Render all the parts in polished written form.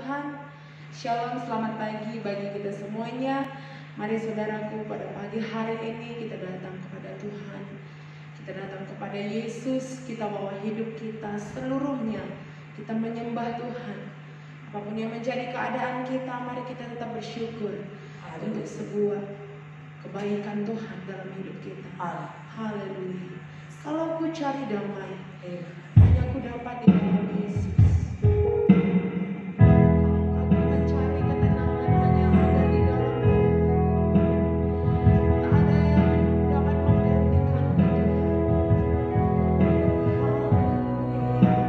Tuhan. Shalom, selamat pagi bagi kita semuanya. Mari saudaraku, pada pagi hari ini kita datang kepada Tuhan. Kita datang kepada Yesus, kita bawa hidup kita seluruhnya. Kita menyembah Tuhan. Apapun yang menjadi keadaan kita, mari kita tetap bersyukur untuk sebuah kebaikan Tuhan dalam hidup kita. Haleluya. Kalau aku cari damai, hanya aku dapat di dalam Yesus. Aku mencari ketenangan hanya ada di dalam Tuhan. Tak ada yang dapat menggantikan Tuhan. Haleluya.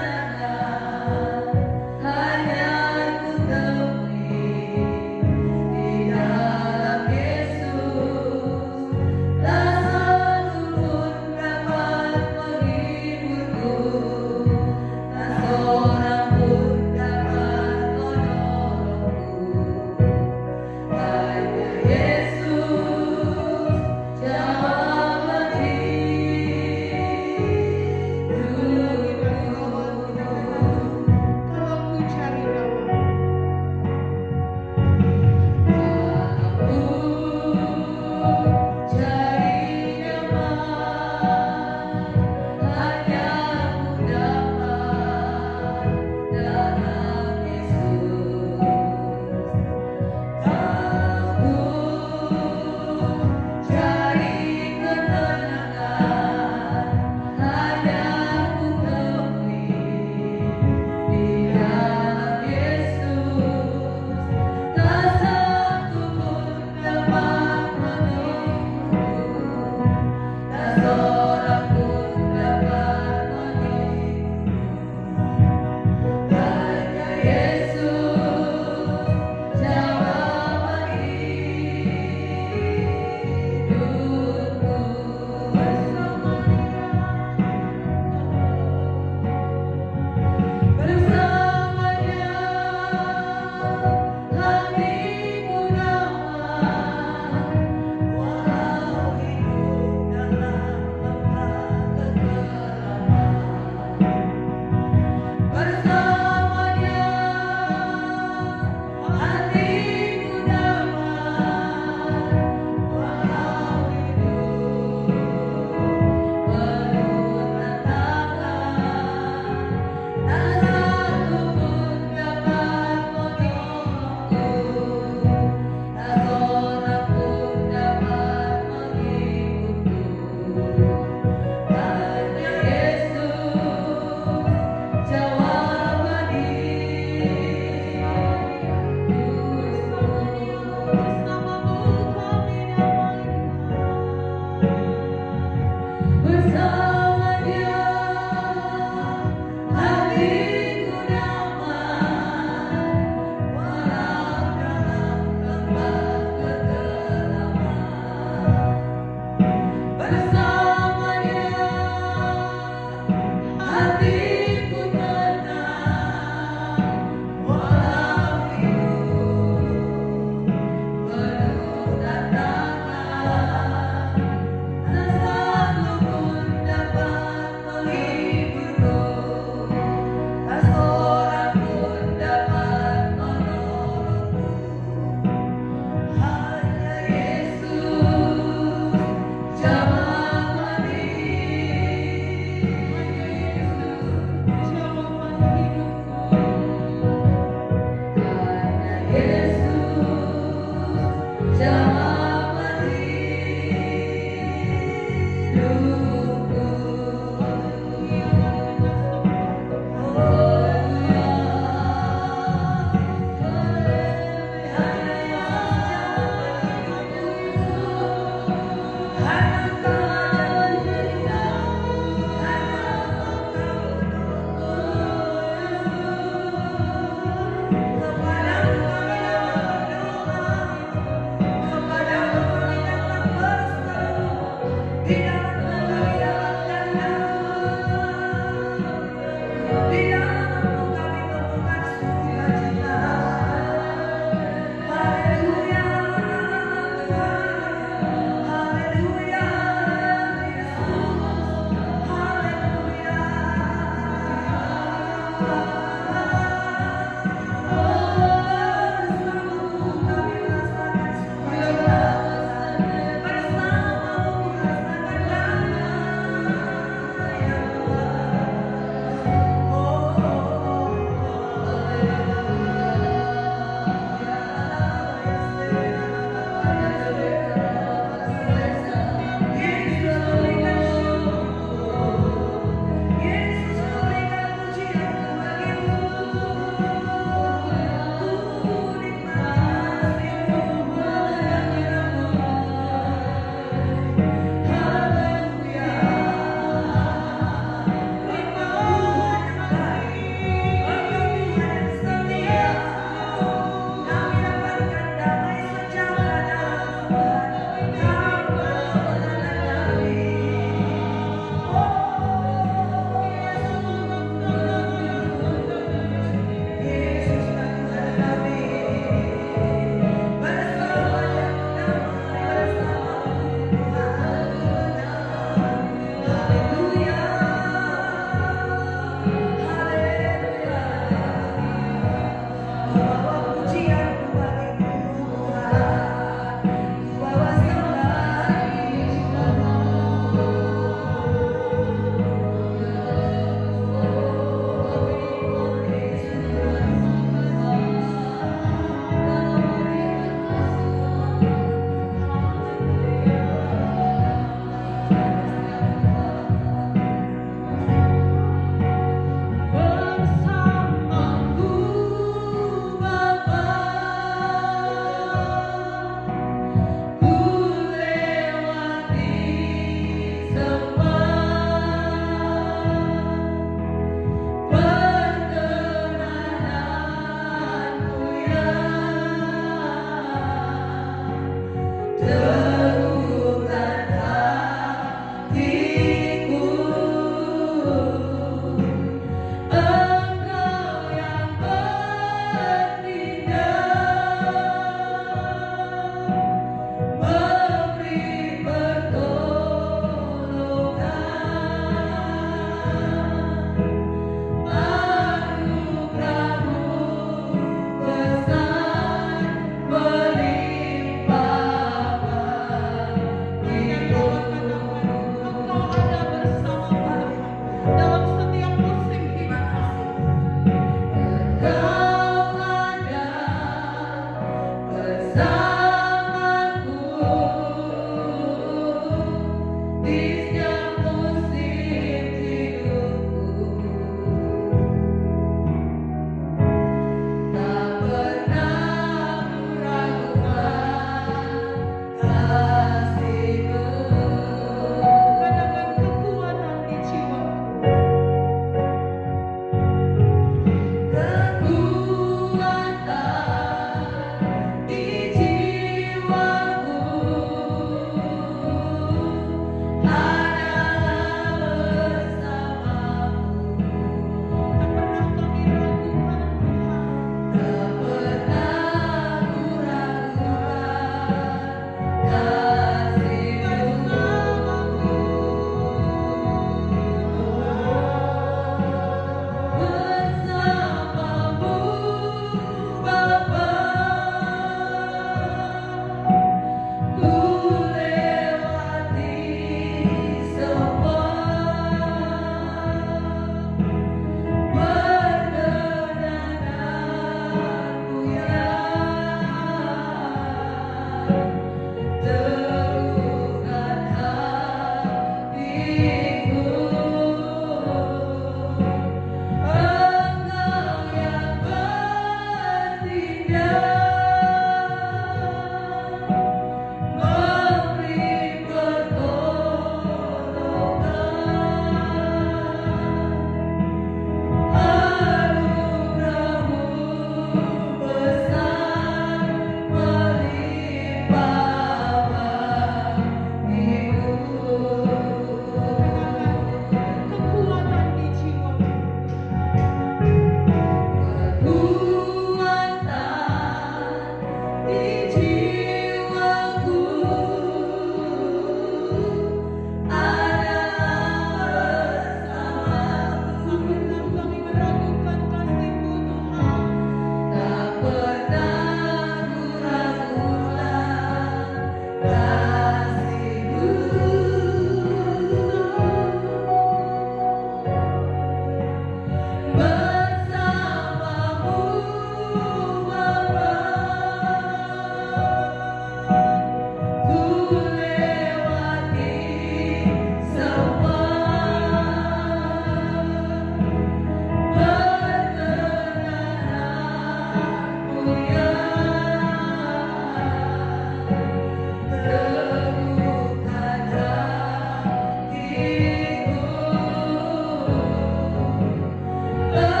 Oh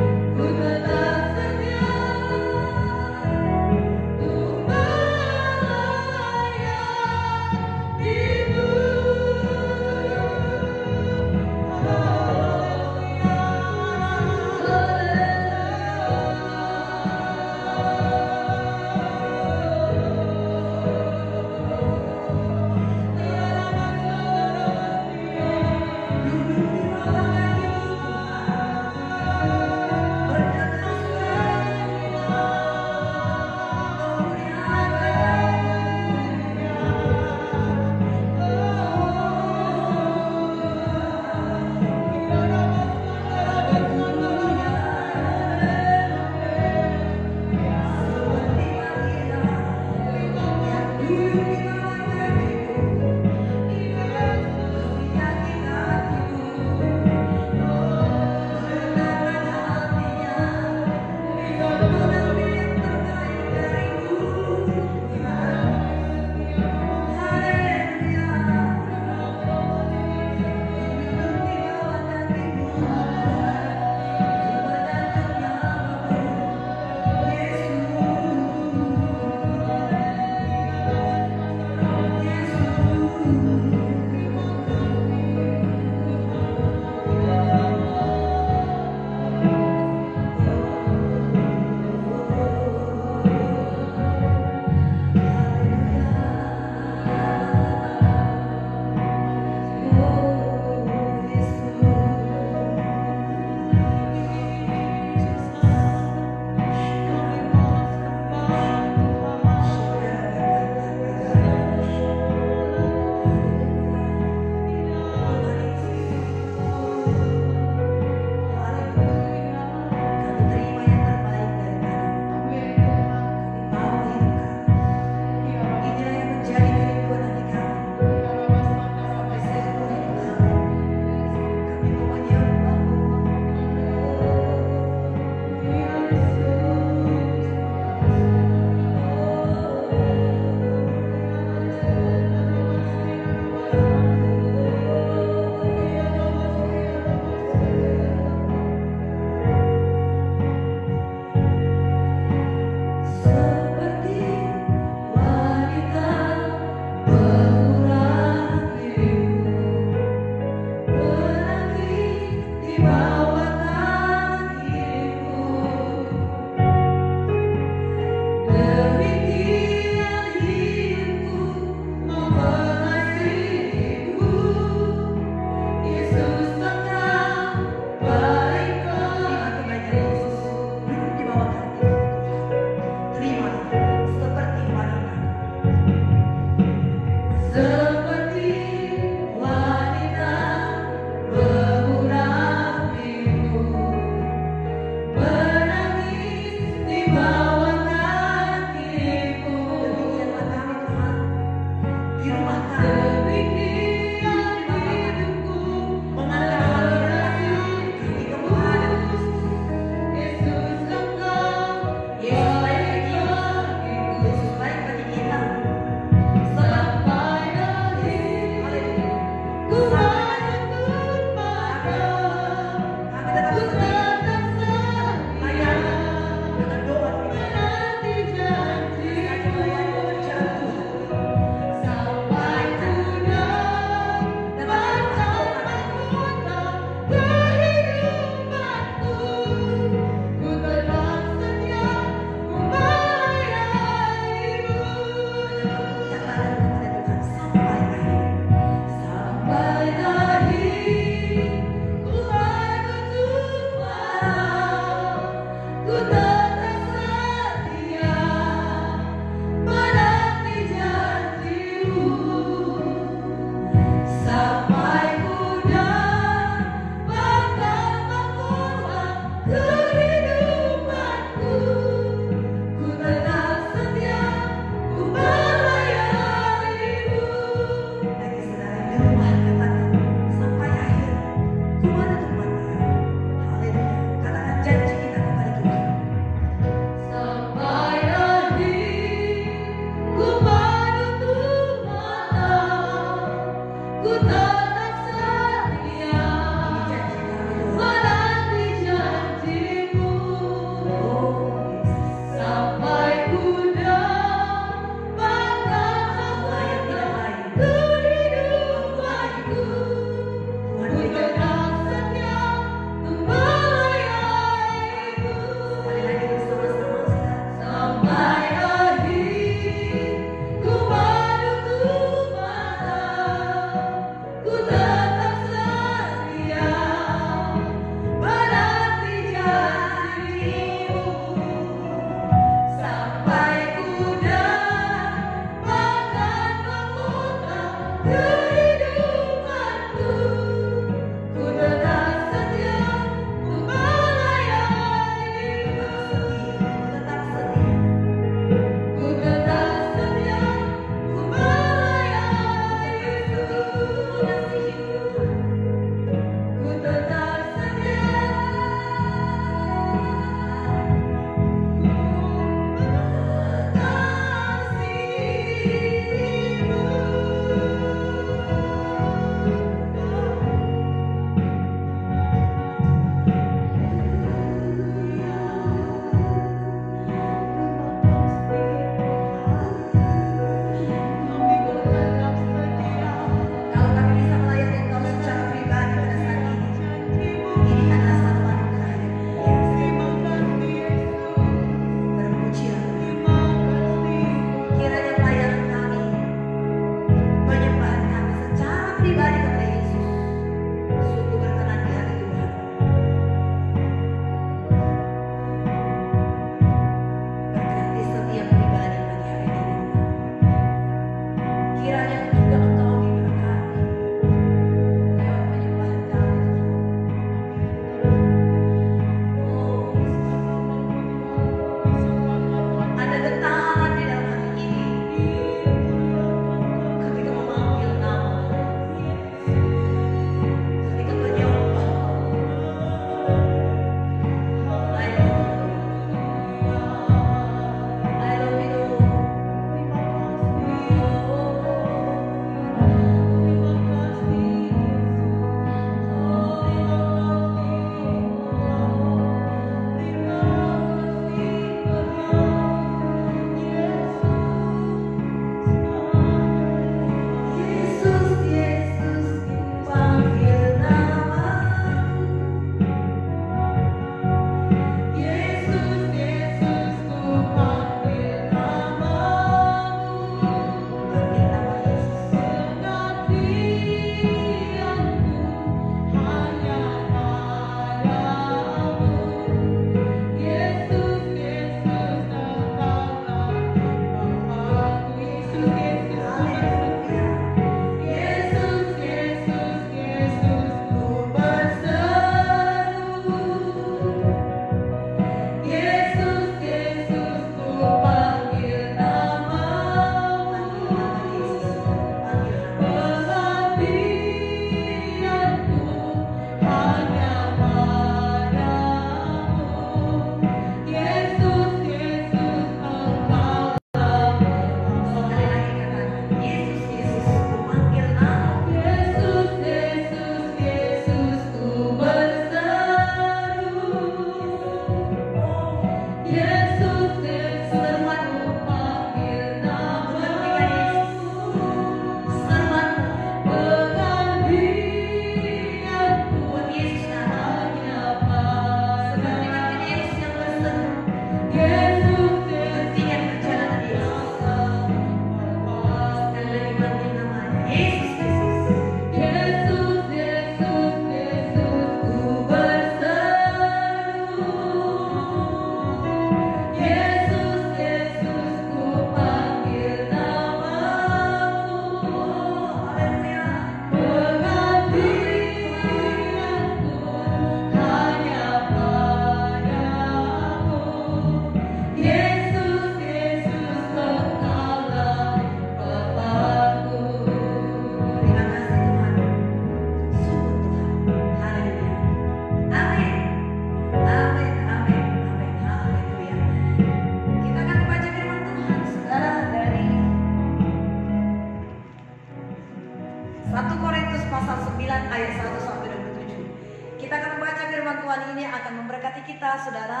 ayat 1 sampai 27. Kita akan membaca firman Tuhan ini akan memberkati kita, saudara.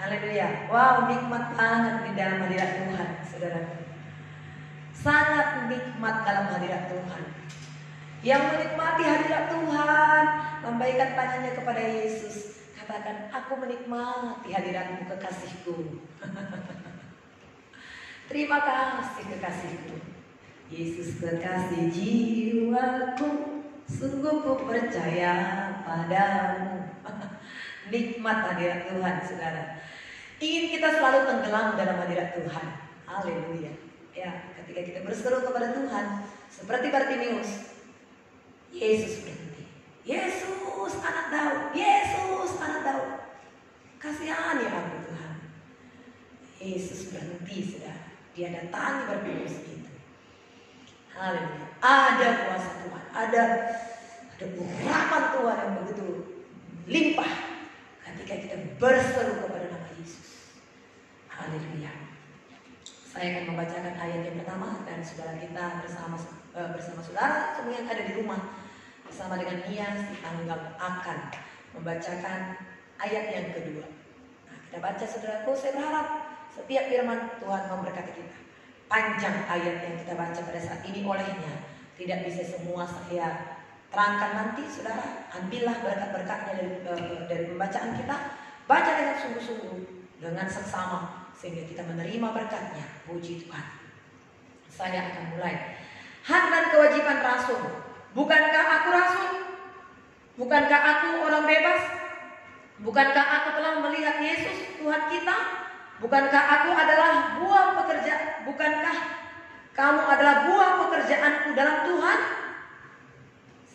Haleluya. Wow, nikmat banget di dalam hadirat Tuhan, saudara. Sangat nikmat dalam hadirat Tuhan. Yang menikmati hadirat Tuhan, lambaikan tangannya kepada Yesus. Katakan, aku menikmati hadiratmu kekasihku. Terima kasih kekasihku. Yesus kekasih jiwaku, sungguh ku percaya padamu. Nikmat hadirat Tuhan, saudara. Ingin kita selalu tenggelam dalam hadirat Tuhan. Haleluya. Ya, ketika kita berseru kepada Tuhan, seperti Bartimeus, Yesus berhenti. Yesus anak Daud, Yesus anak Daud, kasihani aku Tuhan. Yesus berhenti, saudara. Dia datangi Bartimeus itu. Haleluya. Ada kuasa Tuhan, ada urapan Tuhan yang begitu limpah ketika kita berseru kepada nama Yesus. Haleluya. Saya akan membacakan ayat yang pertama dan saudara kita bersama saudara semua yang ada di rumah bersama dengan Nia si Anggap akan membacakan ayat yang kedua. Nah, kita baca saudaraku, saya berharap setiap firman Tuhan memberkati kita. Panjang ayat yang kita baca pada saat ini olehnya tidak bisa semua saya terangkan nanti, saudara. Ambillah berkat-berkatnya dari pembacaan kita. Baca dengan sungguh-sungguh, dengan seksama, sehingga kita menerima berkatnya. Puji Tuhan. Saya akan mulai. Hak dan kewajiban rasul. Bukankah aku rasul? Bukankah aku orang bebas? Bukankah aku telah melihat Yesus Tuhan kita? Bukankah aku adalah buah pekerja? Bukankah kamu adalah buah pekerjaanku dalam Tuhan?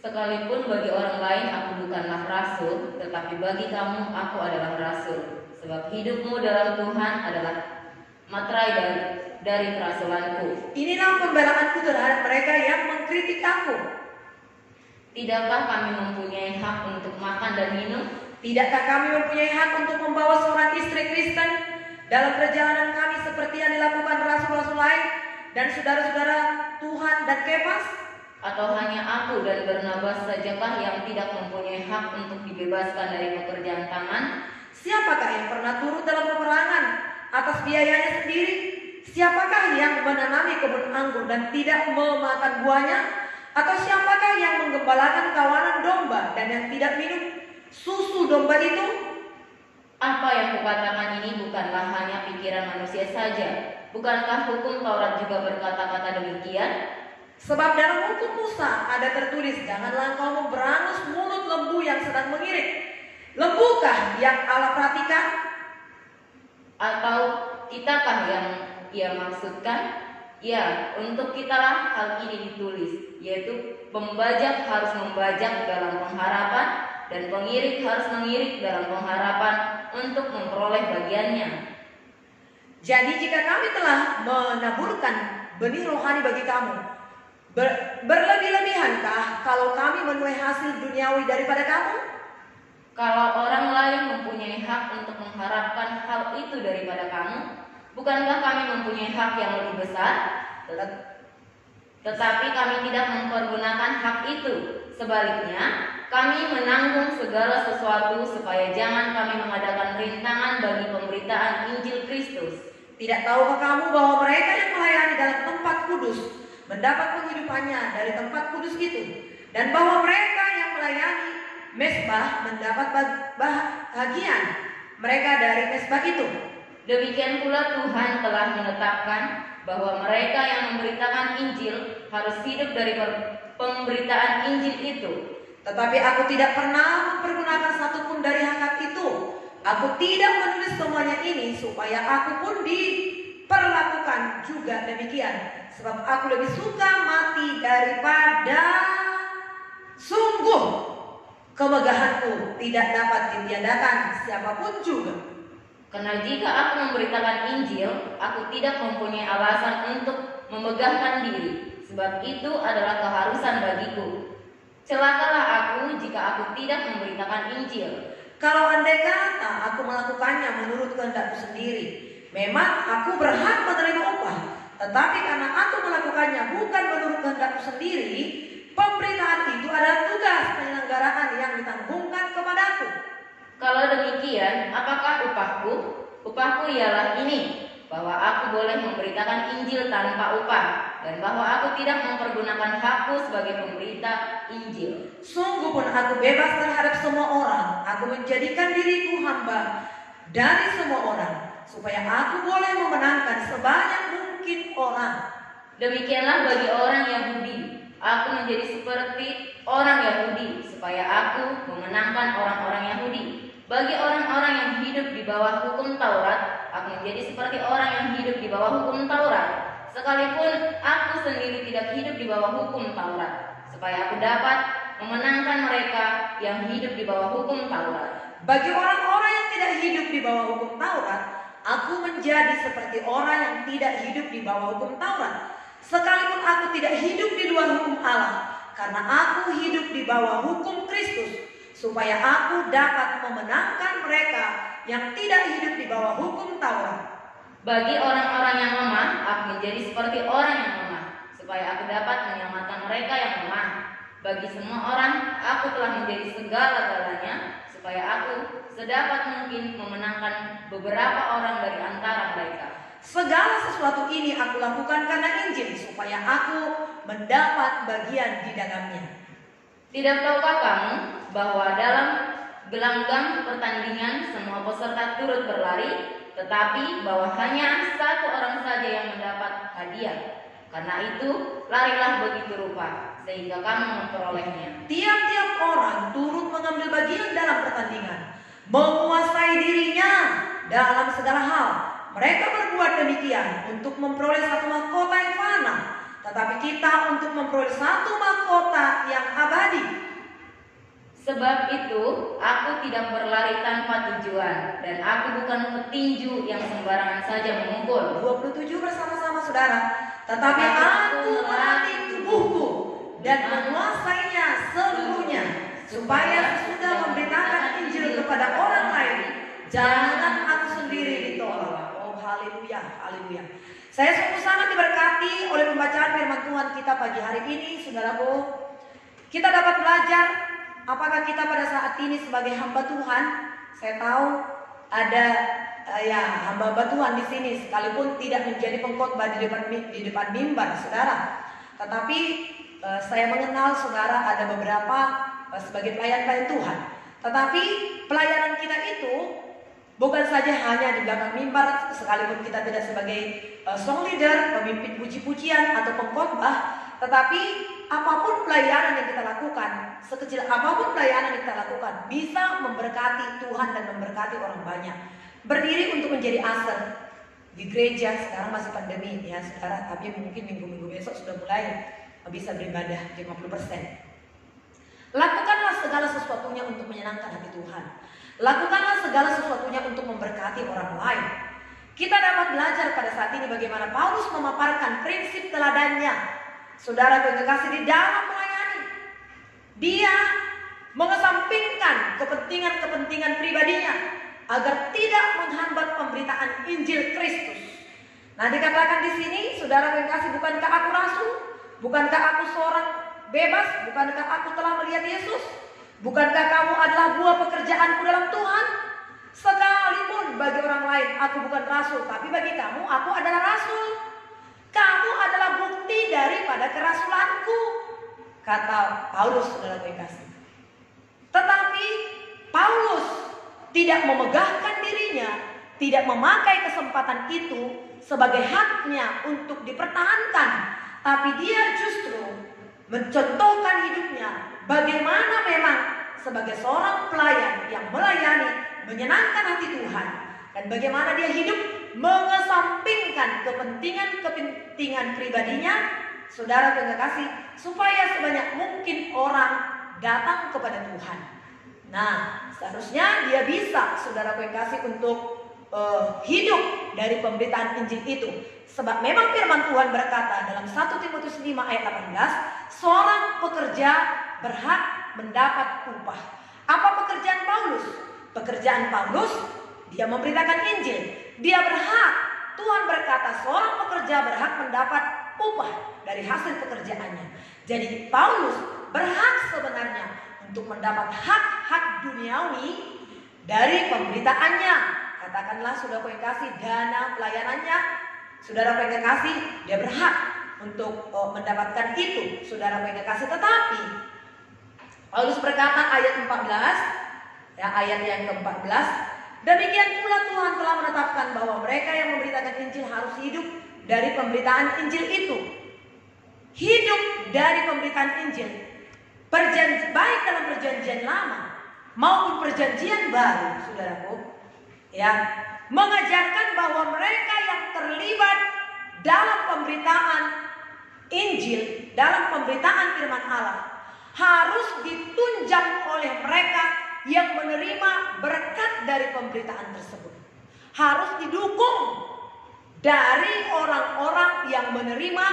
Sekalipun bagi orang lain aku bukanlah rasul, tetapi bagi kamu aku adalah rasul. Sebab hidupmu dalam Tuhan adalah materai dari kerasulanku. Inilah pembelaanku terhadap mereka yang mengkritik aku. Tidakkah kami mempunyai hak untuk makan dan minum? Tidakkah kami mempunyai hak untuk membawa seorang istri Kristen dalam perjalanan kami seperti yang dilakukan rasul-rasul lain dan saudara-saudara Tuhan dan Kefas? Atau hanya aku dan Barnabas sajakah yang tidak mempunyai hak untuk dibebaskan dari pekerjaan tangan? Siapakah yang pernah turut dalam peperangan atas biayanya sendiri? Siapakah yang menanami kebun anggur dan tidak memakan buahnya? Atau siapakah yang menggembalakan kawanan domba dan yang tidak minum susu domba itu? Apa yang kukatakan ini bukanlah hanya pikiran manusia saja. Bukankah hukum Taurat juga berkata-kata demikian? Sebab dalam hukum Musa ada tertulis, janganlah engkau memberangus mulut lembu yang sedang mengirik. Lembukah yang Allah perhatikan? Atau kitakah yang ia maksudkan? Ya, untuk kitalah hal ini ditulis, yaitu pembajak harus membajak dalam pengharapan dan pengirik harus mengirik dalam pengharapan untuk memperoleh bagiannya. Jadi jika kami telah menaburkan benih rohani bagi kamu, berlebih-lebihankah kalau kami menuai hasil duniawi daripada kamu? Kalau orang lain mempunyai hak untuk mengharapkan hal itu daripada kamu, bukankah kami mempunyai hak yang lebih besar? Tetapi kami tidak mempergunakan hak itu. Sebaliknya, kami menanggung segala sesuatu supaya jangan kami mengadakan rintangan bagi pemberitaan Injil Kristus. Tidak tahukah kamu bahwa mereka yang melayani dalam tempat kudus mendapat penghidupannya dari tempat kudus itu, dan bahwa mereka yang melayani mesbah mendapat bahagian mereka dari mesbah itu? Demikian pula Tuhan telah menetapkan bahwa mereka yang memberitakan Injil harus hidup dari pemberitaan Injil itu. Tetapi aku tidak pernah mempergunakan satupun dari hak itu. Aku tidak menulis semuanya ini supaya aku pun diperlakukan juga demikian. Sebab aku lebih suka mati daripada sungguh kemegahanku tidak dapat ditiadakan siapapun juga. Karena jika aku memberitakan Injil, aku tidak mempunyai alasan untuk memegahkan diri, sebab itu adalah keharusan bagiku. Celakalah aku jika aku tidak memberitakan Injil. Kalau andai kata aku melakukannya menurut kehendakku sendiri, memang aku berhak menerima upah. Tetapi karena aku melakukannya bukan menurut kehendakku sendiri, Pemberitaan itu adalah tugas penyelenggaraan yang ditanggungkan kepadaku. Kalau demikian, apakah upahku? Upahku ialah ini, bahwa aku boleh memberitakan Injil tanpa upah, dan bahwa aku tidak mempergunakan hakku sebagai pemberita Injil. Sungguh pun aku bebas terhadap semua orang. Aku menjadikan diriku hamba dari semua orang, supaya aku boleh memenangkan sebanyak mungkin orang. Demikianlah bagi orang Yahudi, aku menjadi seperti orang Yahudi, supaya aku memenangkan orang-orang Yahudi. Bagi orang-orang yang hidup di bawah hukum Taurat, aku menjadi seperti orang yang hidup di bawah hukum Taurat, sekalipun aku sendiri tidak hidup di bawah hukum Taurat, supaya aku dapat memenangkan mereka yang hidup di bawah hukum Taurat. Bagi orang-orang yang tidak hidup di bawah hukum Taurat, aku menjadi seperti orang yang tidak hidup di bawah hukum Taurat, sekalipun aku tidak hidup di luar hukum Allah, karena aku hidup di bawah hukum Kristus, supaya aku dapat memenangkan mereka yang tidak hidup di bawah hukum Taurat. Bagi orang-orang yang lemah, aku menjadi seperti orang yang lemah, supaya aku dapat menyelamatkan mereka yang lemah. Bagi semua orang, aku telah menjadi segala-galanya, supaya aku sedapat mungkin memenangkan beberapa orang dari antara mereka. Segala sesuatu ini aku lakukan karena Injil, supaya aku mendapat bagian di dalamnya. Tidak tahukah kamu bahwa dalam gelanggang pertandingan semua peserta turut berlari, tetapi bahwa hanya satu orang saja yang mendapat hadiah? Karena itu, larilah begitu rupa, sehingga kamu memperolehnya. Tiap-tiap orang turut mengambil bagian dalam pertandingan, menguasai dirinya dalam segala hal. Mereka berbuat demikian untuk memperoleh satu mahkota yang fana, tetapi kita untuk memperoleh satu mahkota yang abadi. Sebab itu, aku tidak berlari tanpa tujuan, dan aku bukan petinju yang sembarangan saja memukul. 27 bersama-sama saudara. Tetapi aku melatih tubuhku dan menguasainya seluruhnya, supaya sesudah memberitakan Injil kepada orang lain, jangan aku sendiri ditolak. Oh haleluya, haleluya. Saya sungguh sangat diberkati oleh pembacaan firman Tuhan kita pagi hari ini, saudaraku. Kita dapat belajar apakah kita pada saat ini sebagai hamba Tuhan. Saya tahu ada hamba-hamba Tuhan di sini, sekalipun tidak menjadi pengkhotbah di depan mimbar, saudara. Tetapi saya mengenal saudara ada beberapa sebagai pelayan-pelayan Tuhan. Tetapi pelayanan kita itu bukan saja hanya di belakang mimbar, sekalipun kita tidak sebagai song leader, pemimpin puji-pujian atau pengkhotbah, tetapi apapun pelayanan yang kita lakukan, sekecil apapun pelayanan yang kita lakukan, bisa memberkati Tuhan dan memberkati orang banyak. Berdiri untuk menjadi aser di gereja, sekarang masih pandemi ya saudara, tapi mungkin minggu-minggu besok sudah mulai bisa beribadah 50%. Lakukanlah segala sesuatunya untuk menyenangkan hati Tuhan. Lakukanlah segala sesuatunya untuk memberkati orang lain. Kita dapat belajar pada saat ini bagaimana Paulus memaparkan prinsip teladannya. Saudara yang kekasih, di dalam melayani, dia mengesampingkan kepentingan-kepentingan pribadinya agar tidak menghambat pemberitaan Injil Kristus. Nah, dikatakan di sini, saudara yang kekasih, bukankah aku rasul? Bukankah aku seorang bebas? Bukankah aku telah melihat Yesus? Bukankah kamu adalah buah pekerjaanku dalam Tuhan? Sekalipun bagi orang lain aku bukan rasul, tapi bagi kamu aku adalah rasul. Kamu adalah bukti daripada kerasulanku, kata Paulus, saudara yang kasih. Tetapi Paulus tidak memegahkan dirinya, tidak memakai kesempatan itu sebagai haknya untuk dipertahankan, tapi dia justru mencontohkan hidupnya bagaimana memang sebagai seorang pelayan yang melayani, menyenangkan hati Tuhan, dan bagaimana dia hidup mengesampingkan kepentingan pribadinya, saudara yang kasih, supaya sebanyak mungkin orang datang kepada Tuhan. Nah, seharusnya dia bisa, saudara yang kasih, untuk hidup dari pemberitaan Injil itu. Sebab memang firman Tuhan berkata dalam 1 Timotius 5 ayat 18, seorang pekerja berhak mendapat upah. Apa pekerjaan Paulus? Pekerjaan Paulus, dia memberitakan Injil. Dia berhak Tuhan berkata seorang pekerja berhak mendapat upah dari hasil pekerjaannya. Jadi Paulus berhak sebenarnya untuk mendapat hak-hak duniawi dari pemberitaannya. Katakanlah saudara yang kasih, dana pelayanannya, saudara yang kasih, dia berhak untuk mendapatkan itu, saudara yang kasih. Tetapi Paulus berkata ayat 14, ya, ayat yang ke-14, demikian pula Tuhan telah menetapkan bahwa mereka yang memberitakan Injil harus hidup dari pemberitaan Injil itu. Hidup dari pemberitaan Injil, baik dalam perjanjian lama maupun perjanjian baru, saudaraku, ya, mengajarkan bahwa mereka yang terlibat dalam pemberitaan Injil, dalam pemberitaan firman Allah, harus ditunjang oleh mereka yang menerima berkat dari pemberitaan tersebut. Harus didukung dari orang-orang yang menerima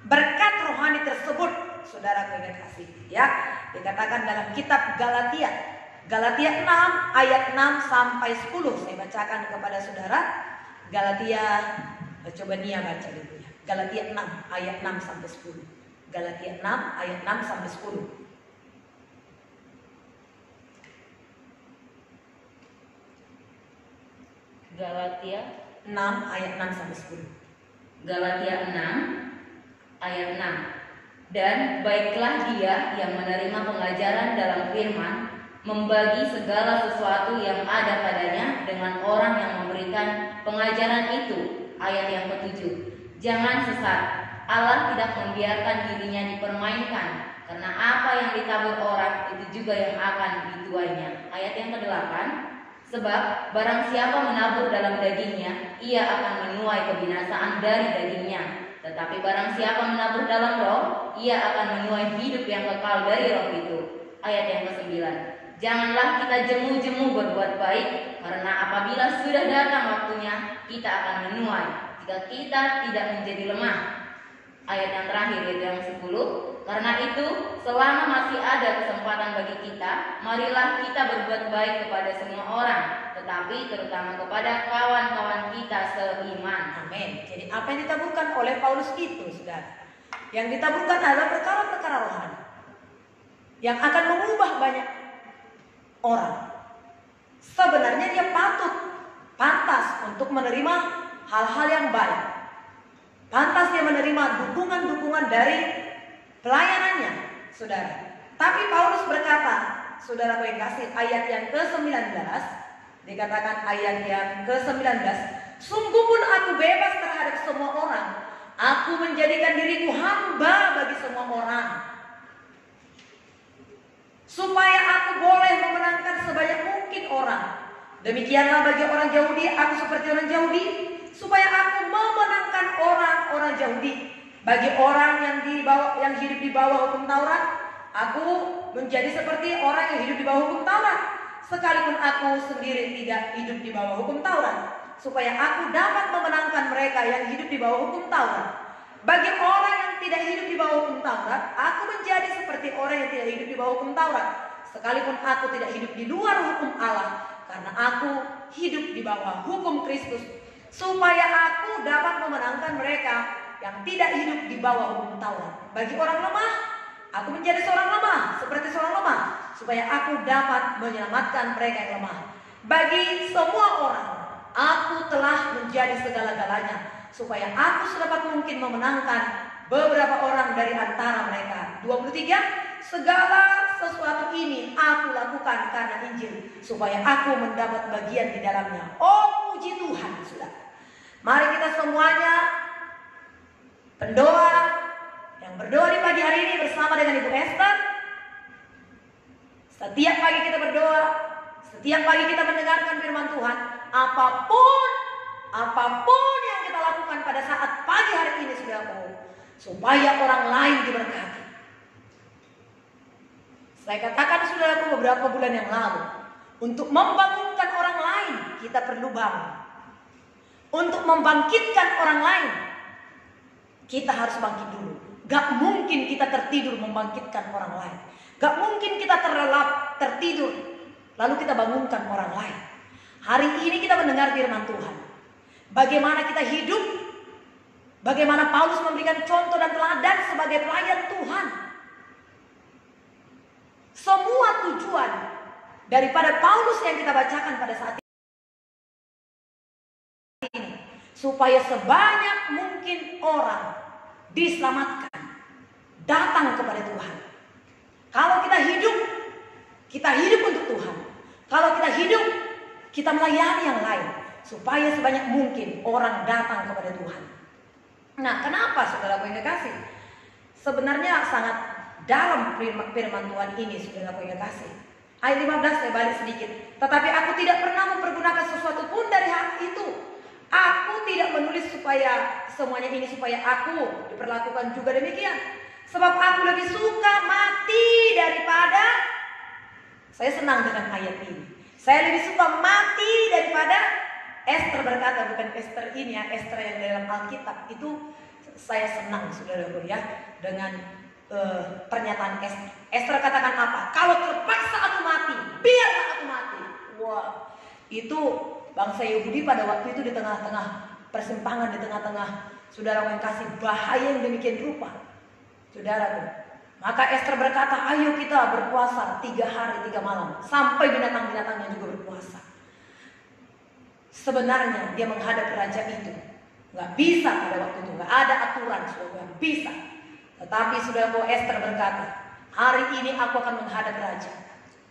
berkat rohani tersebut, saudara yang kasih. Ya, dikatakan dalam kitab Galatia 6 ayat 6 sampai 10. Saya bacakan kepada saudara. Galatia, coba Nia baca dulu ya. Galatia 6 ayat 6 sampai 10. Galatia 6 ayat 6 sampai 10. Galatia 6 ayat 6 sampai 10. Galatia 6 ayat 6. Dan baiklah dia yang menerima pengajaran dalam firman, membagi segala sesuatu yang ada padanya dengan orang yang memberikan pengajaran itu. Ayat yang ke-7. Jangan sesat, Allah tidak membiarkan dirinya dipermainkan, karena apa yang ditabur orang itu juga yang akan dituainya. Ayat yang ke-8. Sebab barang siapa menabur dalam dagingnya, ia akan menuai kebinasaan dari dagingnya. Tetapi barang siapa menabur dalam roh, ia akan menuai hidup yang kekal dari roh itu. Ayat yang ke-9. Janganlah kita jemu-jemu berbuat baik, karena apabila sudah datang waktunya, kita akan menuai jika kita tidak menjadi lemah. Ayat yang terakhir yaitu yang 10. Karena itu, selama masih ada kesempatan bagi kita, marilah kita berbuat baik kepada semua orang, tetapi terutama kepada kawan-kawan kita seiman. Amin. Jadi apa yang ditaburkan oleh Paulus itu, saudara, yang ditaburkan adalah perkara-perkara rohani yang akan mengubah banyak orang. Sebenarnya dia pantas untuk menerima hal-hal yang baik. Pantas dia menerima dukungan-dukungan dari pelayanannya, saudara. Tapi Paulus berkata, saudara yang kasih, ayat yang ke-19, dikatakan ayat yang ke-19, sungguh pun aku bebas terhadap semua orang. Aku menjadikan diriku hamba bagi semua orang, supaya aku boleh memenangkan sebanyak mungkin orang. Demikianlah bagi orang Yahudi, aku seperti orang Yahudi, supaya aku memenangkan orang-orang Yahudi. Bagi orang yang hidup di bawah hukum Taurat, aku menjadi seperti orang yang hidup di bawah hukum Taurat, sekalipun aku sendiri tidak hidup di bawah hukum Taurat, supaya aku dapat memenangkan mereka yang hidup di bawah hukum Taurat. Bagi orang yang tidak hidup di bawah hukum Taurat, aku menjadi seperti orang yang tidak hidup di bawah hukum Taurat, sekalipun aku tidak hidup di luar hukum Allah, karena aku hidup di bawah hukum Kristus, supaya aku dapat memenangkan mereka yang tidak hidup di bawah hukum Taurat. Bagi orang lemah, aku menjadi seorang lemah, seperti seorang lemah, supaya aku dapat menyelamatkan mereka yang lemah. Bagi semua orang, aku telah menjadi segala-galanya, supaya aku sedapat mungkin memenangkan beberapa orang dari antara mereka. 23. Segala sesuatu ini aku lakukan karena Injil, supaya aku mendapat bagian di dalamnya. Oh, puji Tuhan, saudara. Mari kita semuanya pendoa yang berdoa di pagi hari ini bersama dengan Ibu Esther. Setiap pagi kita berdoa, setiap pagi kita mendengarkan firman Tuhan. Apapun yang kita lakukan pada saat pagi hari ini, saudaraku, supaya orang lain diberkati. Saya katakan, saudaraku, beberapa bulan yang lalu, untuk membangunkan orang lain kita perlu bangun. Untuk membangkitkan orang lain, kita harus bangkit dulu. Gak mungkin kita tertidur membangkitkan orang lain. Gak mungkin kita tertidur lalu kita bangunkan orang lain. Hari ini kita mendengar firman Tuhan. Bagaimana kita hidup, bagaimana Paulus memberikan contoh dan teladan sebagai pelayan Tuhan. Semua tujuan daripada Paulus yang kita bacakan pada saat ini, supaya sebanyak mungkin orang diselamatkan, datang kepada Tuhan. Kalau kita hidup untuk Tuhan. Kalau kita hidup, kita melayani yang lain, supaya sebanyak mungkin orang datang kepada Tuhan. Nah, kenapa saudara yang kekasih? Sebenarnya sangat dalam firman Tuhan ini, saudara yang kekasih. Ayat 15 saya balik sedikit. Tetapi aku tidak pernah mempergunakan sesuatu pun dari hal itu. Aku tidak menulis supaya semuanya ini supaya aku diperlakukan juga demikian. Sebab aku lebih suka mati daripada, saya senang dengan ayat ini. Saya lebih suka mati daripada, Esther berkata, bukan Esther ini ya, Esther yang dalam Alkitab itu saya senang saudara-saudara ya dengan pernyataan Esther. Esther katakan apa? Kalau terpaksa aku mati, biarlah aku mati. Wah, itu bangsa Yahudi pada waktu itu di tengah-tengah persimpangan, di tengah-tengah saudara yang kasih bahaya yang demikian rupa, saudara. Maka Esther berkata, ayo kita berpuasa 3 hari 3 malam sampai binatang-binatangnya juga berpuasa. Sebenarnya dia menghadap raja itu nggak bisa pada waktu itu, nggak ada aturan, saudara, bisa. Tetapi saudara Esther berkata, hari ini aku akan menghadap raja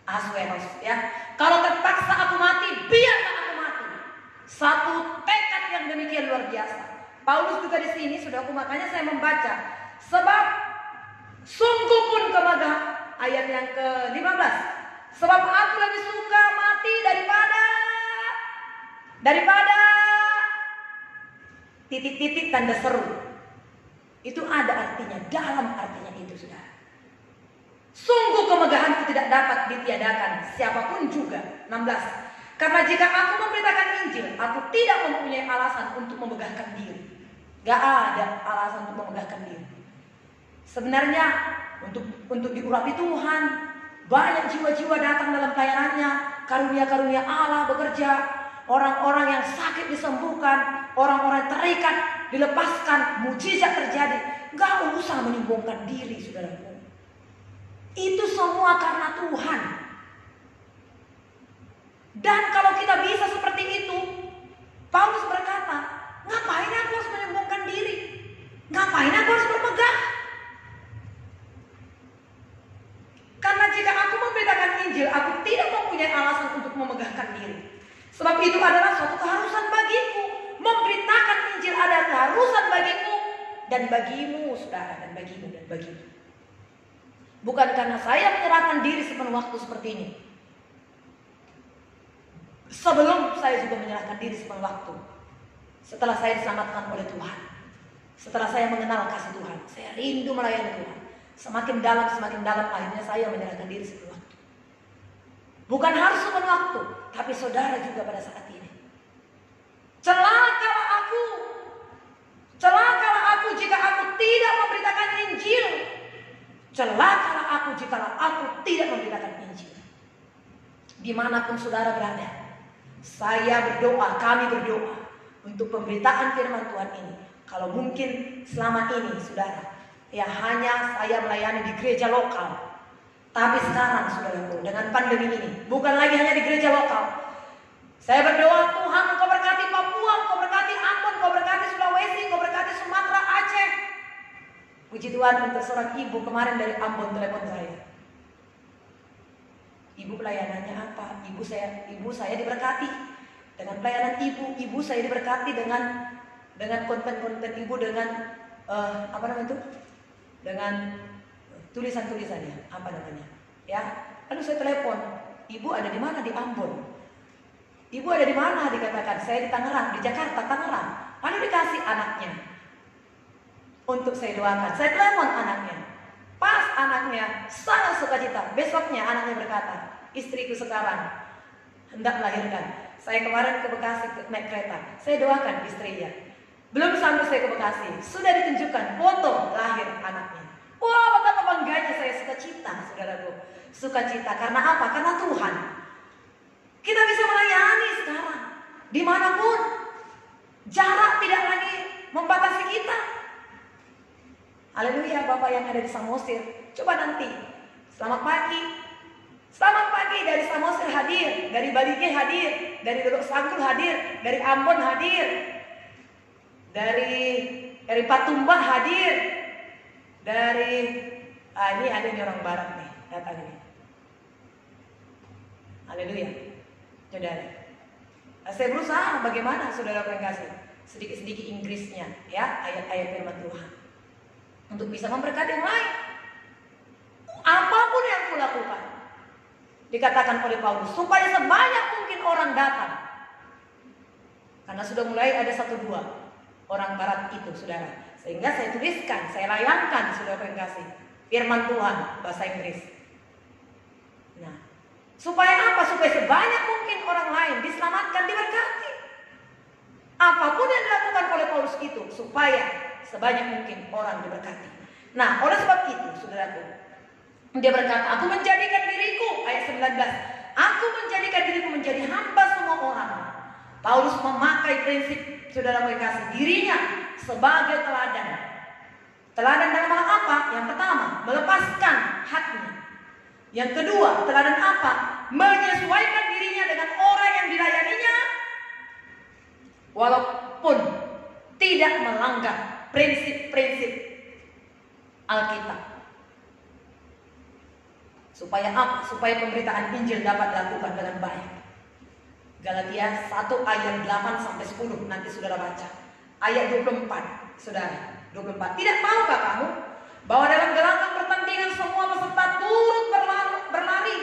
Ahasuerus ya. Kalau terpaksa aku mati, biarlah aku mati. Satu tekad yang demikian luar biasa. Paulus juga di sini, saudaraku, makanya saya membaca. Sebab sungguh pun kemegahan, ayat yang ke-15. Sebab aku lebih suka mati daripada titik-titik tanda seru. Itu ada artinya, dalam artinya itu, saudara. Sungguh kemegahanku tidak dapat ditiadakan siapapun juga. 16. Karena jika aku memberitakan Injil, aku tidak mempunyai alasan untuk memegahkan diri. Gak ada alasan untuk memegahkan diri. Sebenarnya untuk diurapi Tuhan, banyak jiwa-jiwa datang dalam pelayanannya, karunia-karunia Allah bekerja, orang-orang yang sakit disembuhkan, orang-orang terikat dilepaskan, mujizat terjadi. Gak usah menyombongkan diri, saudaraku. Itu semua karena Tuhan. Dan kalau kita bisa seperti itu, Paulus berkata, ngapain aku harus menyombongkan diri? Ngapain aku harus bermegah? Karena jika aku memberitakan Injil, aku tidak mempunyai alasan untuk memegahkan diri. Sebab itu adalah suatu keharusan bagiku. Memberitakan Injil adalah keharusan bagiku dan bagimu, saudara, dan bagimu dan bagimu. Bukan karena saya menyerahkan diri sepenuh waktu seperti ini. Sebelum saya juga menyerahkan diri sepenuh waktu. Setelah saya diselamatkan oleh Tuhan. Setelah saya mengenal kasih Tuhan. Saya rindu melayani Tuhan. Semakin dalam akhirnya saya menyerahkan diri sepenuh waktu. Bukan harus sepenuh waktu, tapi saudara juga pada saat ini. Celakalah aku jika aku tidak memberitakan Injil. Celakalah aku jika aku tidak memberitakan Injil. Dimanapun saudara berada, saya berdoa, kami berdoa untuk pemberitaan firman Tuhan ini. Kalau mungkin selama ini saudara, ya hanya saya melayani di gereja lokal. Tapi sekarang saudaraku, dengan pandemi ini, bukan lagi hanya di gereja lokal. Saya berdoa, Tuhan Engkau berkati Papua, Engkau berkati Ambon, Engkau berkati Sulawesi, Engkau berkati Sumatera, Aceh. Puji Tuhan untuk seorang ibu kemarin dari Ambon telepon saya. Ibu pelayanannya apa? Ibu saya diberkati dengan pelayanan ibu saya diberkati dengan konten-konten ibu, dengan apa namanya itu? Dengan tulisan-tulisannya, apa namanya? Ya. Lalu saya telepon, ibu ada di mana? Di Ambon. Ibu ada di mana? Dikatakan saya di Tangerang, di Jakarta, Tangerang. Lalu dikasih anaknya untuk saya doakan. Saya telepon anaknya. Pas anaknya sangat sukacita. Besoknya anaknya berkata, istriku sekarang hendak melahirkan. Saya kemarin ke Bekasi naik kereta. Saya doakan istrinya. Belum sampai saya ke Bekasi, sudah ditunjukkan foto lahir anaknya. Wah, betapa bangganya saya, sukacita, saudaraku. Sukacita karena apa? Karena Tuhan. Kita bisa melayani sekarang dimanapun. Jarak tidak lagi membatasi kita. Haleluya, Bapak yang ada di Samosir. Coba nanti, selamat pagi. Selamat pagi dari Samosir hadir, dari Balige hadir, dari Teluk Sangkul hadir, dari Ambon hadir, dari Patumba hadir, dari ini ada nih orang barat nih datang ini. Haleluya, saudara. Saya berusaha bagaimana saudara yang kasih sedikit-sedikit Inggrisnya ya, ayat-ayat firman Tuhan untuk bisa memberkati yang lain. Apapun yang kulakukan, dikatakan oleh Paulus, supaya sebanyak mungkin orang datang. Karena sudah mulai ada 1-2 orang barat itu, saudara. Sehingga saya tuliskan, saya layangkan, saudara yang kasih, firman Tuhan bahasa Inggris. Nah, supaya apa? Supaya sebanyak mungkin orang lain diselamatkan, diberkati. Apapun yang dilakukan oleh Paulus itu, supaya sebanyak mungkin orang diberkati. Nah, oleh sebab itu, saudaraku, dia berkata, aku menjadikan diriku, ayat 19, aku menjadikan diriku menjadi hamba semua orang. Paulus memakai prinsip, saudara kasih, dirinya sebagai teladan. Teladan dalam hal apa? Yang pertama, melepaskan hatinya. Yang kedua, teladan apa? Menyesuaikan dirinya dengan orang yang dilayaninya, walaupun tidak melanggar prinsip-prinsip Alkitab. Supaya apa? Supaya pemberitaan Injil dapat dilakukan dengan baik. Galatia 1 ayat 8-10 nanti saudara baca. Ayat 24, saudara, 24. Tidak tahukah kamu bahwa dalam gelanggang pertandingan semua peserta turut berlari,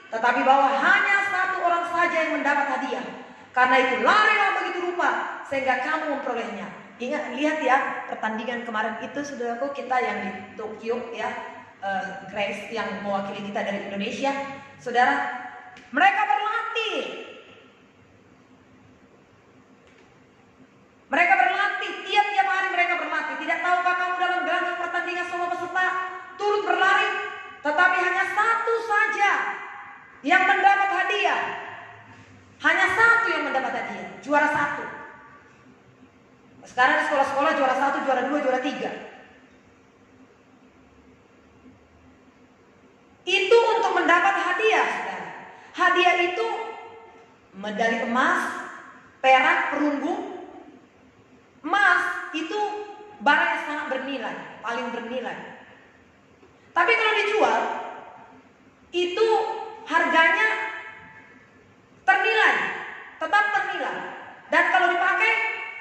tetapi bahwa hanya satu orang saja yang mendapat hadiah. Karena itu larilah begitu rupa sehingga kamu memperolehnya. Ingat, lihat ya pertandingan kemarin itu, saudaraku, kita yang di Tokyo ya, Grace yang mewakili kita dari Indonesia, saudara, mereka berlatih. Mereka berlatih, tiap-tiap hari mereka berlatih. Tidak tahukah kamu dalam gelanggang pertandingan semua peserta turut berlari, tetapi hanya satu saja yang mendapat hadiah. Hanya satu yang mendapat hadiah, juara 1. Sekarang di sekolah-sekolah juara 1, juara 2, juara 3. Itu untuk mendapat hadiah, saudara. Hadiah itu medali emas, perak, perunggu. Emas itu barang yang sangat bernilai, paling bernilai. Tapi kalau dijual, itu harganya ternilai, tetap ternilai. Dan kalau dipakai,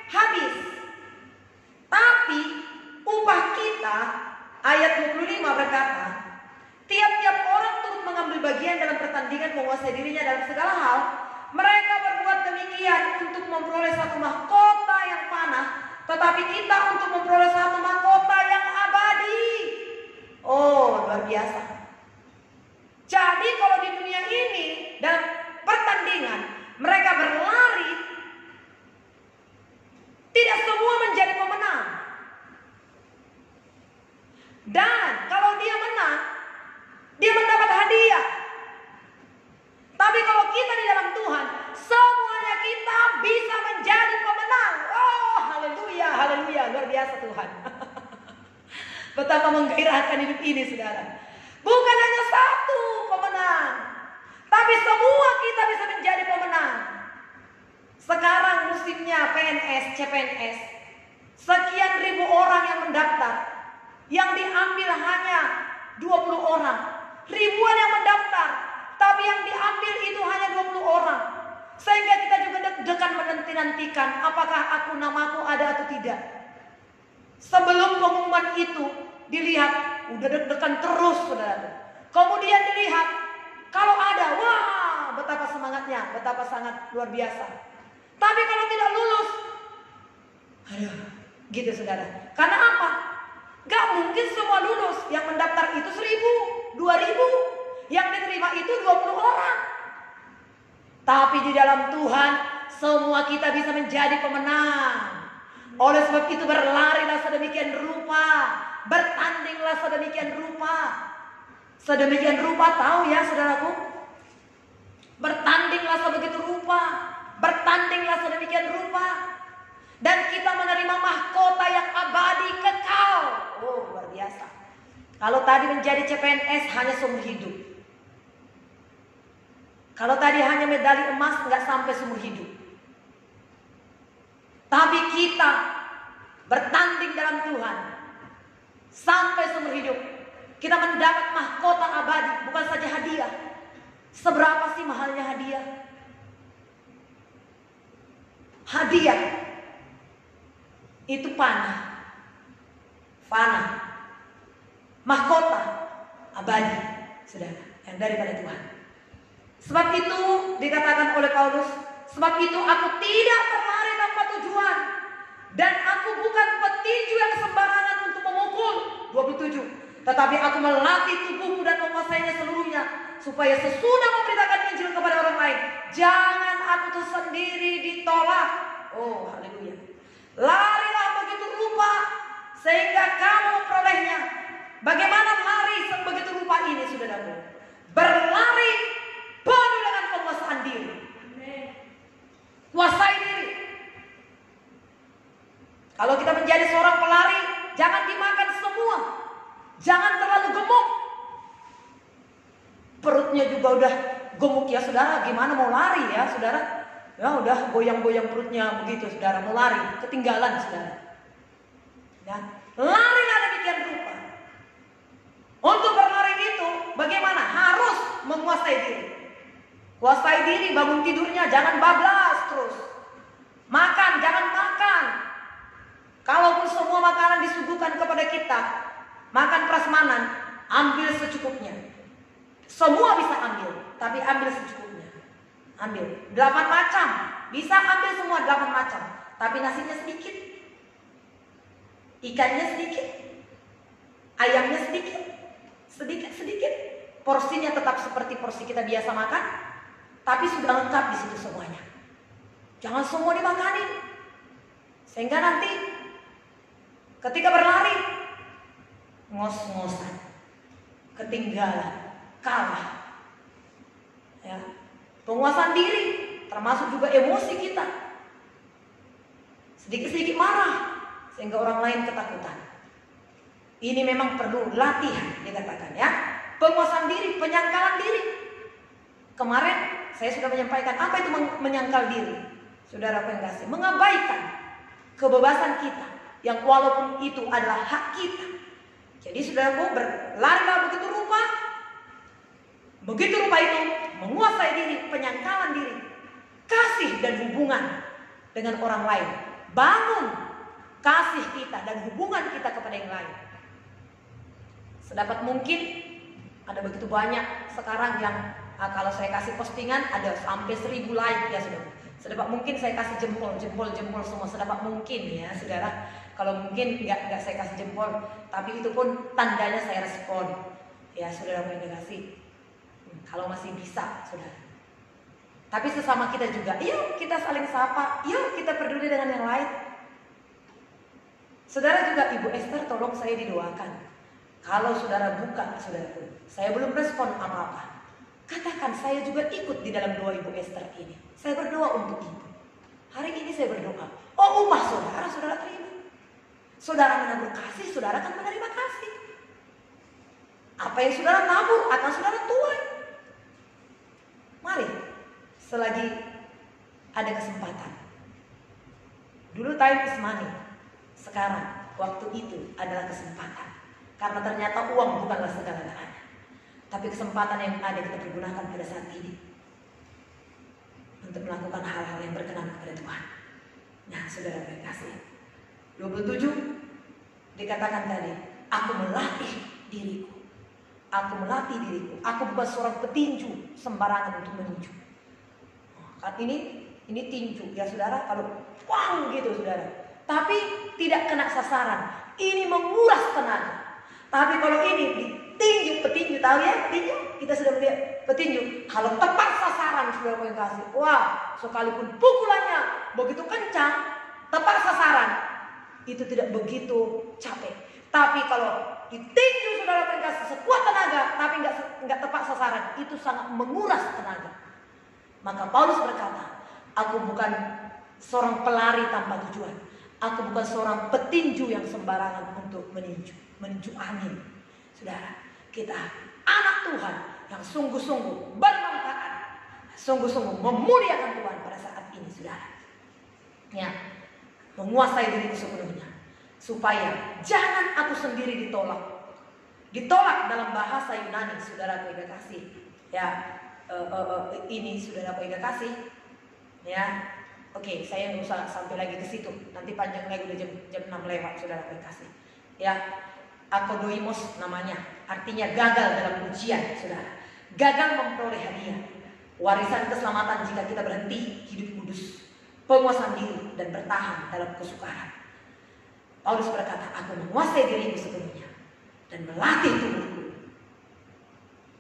habis. Tapi upah kita, ayat 25 berkata, tiap-tiap orang turut mengambil bagian dalam pertandingan, menguasai dirinya dalam segala hal. Mereka berbuat demikian untuk memperoleh satu mahkota yang panah, tetapi kita untuk memperoleh satu mahkota yang abadi. Oh, luar biasa. Jadi kalau di dunia ini dalam pertandingan mereka berlari, tidak semua menjadi pemenang. Dan kalau dia menang, dia mendapat hadiah. Tapi kalau kita di dalam Tuhan, semuanya kita bisa menjadi pemenang. Oh, haleluya, haleluya, luar biasa Tuhan. Betapa menggairahkan hidup ini, saudara. Bukan hanya satu pemenang, tapi semua kita bisa menjadi pemenang. Sekarang musimnya PNS, CPNS. Sekian ribu orang yang mendaftar, yang diambil hanya 20 orang. Ribuan yang mendaftar, tapi yang diambil itu hanya 20 orang. Sehingga kita juga deg-degan menanti-nantikan apakah namaku ada atau tidak. Sebelum pengumuman itu dilihat, udah deg-degan terus, saudara. Kemudian dilihat, kalau ada, wah, betapa semangatnya, betapa sangat luar biasa. Tapi kalau tidak lulus, aduh, gitu saudara. Karena apa? Gak mungkin semua lulus. Yang mendaftar itu 1.000, 2.000. Yang diterima itu 20 orang. Tapi di dalam Tuhan, semua kita bisa menjadi pemenang. Oleh sebab itu berlarilah sedemikian rupa, bertandinglah sedemikian rupa. Sedemikian rupa, tahu ya saudaraku? Bertandinglah sebegitu rupa, bertandinglah sedemikian rupa. Dan kita menerima mahkota yang abadi kekal. Oh, luar biasa. Kalau tadi menjadi CPNS hanya seumur hidup. Kalau tadi hanya medali emas nggak sampai seumur hidup. Tapi kita bertanding dalam Tuhan sampai seumur hidup. Kita mendapat mahkota abadi, bukan saja hadiah. Seberapa sih mahalnya hadiah? Hadiah itu fana. Mahkota abadi, saudara, yang daripada Tuhan. Sebab itu dikatakan oleh Paulus, sebab itu aku tidak berlari tanpa tujuan, dan aku bukan petinju yang sembarangan untuk memukul. 27. Tetapi aku melatih tubuhku dan menguasainya seluruhnya, supaya sesudah memberitakan Injil kepada orang lain, jangan aku tersendiri ditolak. Oh, haleluya. Larilah begitu rupa sehingga kamu memperolehnya. Bagaimana lari begitu rupa ini, saudaraku? Berlari penuh dengan penguasaan diri. Kuasai diri. Kalau kita menjadi seorang pelari, jangan dimakan semua. Jangan terlalu gemuk. Perutnya juga udah gemuk ya saudara. Gimana mau lari ya saudara? Ya udah goyang-goyang perutnya begitu saudara. Mau lari, ketinggalan saudara. Ya, larilah demikian rupa. Untuk berlari itu bagaimana? Harus menguasai diri. Kuasai diri, bangun tidurnya jangan bablas terus. Makan, jangan makan. Kalaupun semua makanan disuguhkan kepada kita, makan prasmanan, ambil secukupnya. Semua bisa ambil, tapi ambil secukupnya. Ambil 8 macam, bisa ambil semua 8 macam, tapi nasinya sedikit, ikannya sedikit, ayamnya sedikit, sedikit. Porsinya tetap seperti porsi kita biasa makan, tapi sudah lengkap di situ semuanya. Jangan semua dimakanin, sehingga nanti ketika berlari ngos-ngosan, ketinggalan, kalah. Ya. Penguasaan diri termasuk juga emosi kita. Sedikit-sedikit marah sehingga orang lain ketakutan. Ini memang perlu latihan dikatakan ya. Penguasaan diri, penyangkalan diri. Kemarin saya sudah menyampaikan apa itu menyangkal diri. Saudara yang kasih, mengabaikan kebebasan kita yang walaupun itu adalah hak kita. Jadi saudaraku, berlarilah begitu rupa. Begitu rupa itu menguasai diri, penyangkalan diri, kasih dan hubungan dengan orang lain. Bangun kasih kita dan hubungan kita kepada yang lain. Sedapat mungkin ada begitu banyak sekarang yang kalau saya kasih postingan ada sampai 1000 like ya saudara. Sedapat mungkin saya kasih jempol semua sedapat mungkin ya saudara. Kalau mungkin nggak saya kasih jempol, tapi itu pun tandanya saya respon ya saudara yang dikasih. Kalau masih bisa saudara. Tapi sesama kita juga, yuk kita saling sapa, yuk kita peduli dengan yang lain. Saudara juga Ibu Esther tolong saya didoakan. Kalau saudara buka saudaraku, saya belum respon apa-apa, katakan saya juga ikut di dalam doa Ibu Esther ini. Saya berdoa untuk ibu. Hari ini saya berdoa. Oh upah saudara, saudara terima. Saudara menabur kasih, saudara akan menerima kasih. Apa yang saudara tabur akan saudara tuai. Mari, selagi ada kesempatan. Dulu time is money. Sekarang waktu itu adalah kesempatan. Karena ternyata uang bukanlah segala-galanya. Tapi kesempatan yang ada kita pergunakan pada saat ini untuk melakukan hal-hal yang berkenan kepada Tuhan. Nah, saudara terkasih, 27 dikatakan tadi, aku melatih diriku. Aku melatih diriku. Aku bukan seorang petinju sembarangan untuk meninju. Kan ini tinju ya saudara, kalau wang gitu saudara. Tapi tidak kena sasaran. Ini menguras tenaga. Tapi kalau ini ditinju, petinju, tahu ya tinju? Kita sudah melihat petinju. Kalau tepat sasaran saudara yang kasih, wah, sekalipun pukulannya begitu kencang, tepat sasaran, itu tidak begitu capek. Tapi kalau ditinju saudara yang kasih sekuat tenaga, tapi nggak tepat sasaran, itu sangat menguras tenaga. Maka Paulus berkata, aku bukan seorang pelari tanpa tujuan. Aku bukan seorang petinju yang sembarangan untuk meninju angin. Saudara, kita anak Tuhan yang sungguh-sungguh bermanfaat, sungguh-sungguh memuliakan Tuhan pada saat ini, saudara. Ya, menguasai diriku sepenuhnya, supaya jangan aku sendiri ditolak. Ditolak dalam bahasa Yunani, saudara yang kasih. Ya, ini saudara yang kasih. Ya, oke, saya nggak usah sampai lagi ke situ. Nanti panjang lagi, udah jam 6 lewat, saudara yang kasih. Ya, akodoimos namanya, artinya gagal dalam ujian, saudara. Gagal memperoleh hadiah. Warisan keselamatan jika kita berhenti hidup kudus, penguasaan diri dan bertahan dalam kesukaran. Paulus berkata, aku menguasai diriku sepenuhnya dan melatih tubuhku,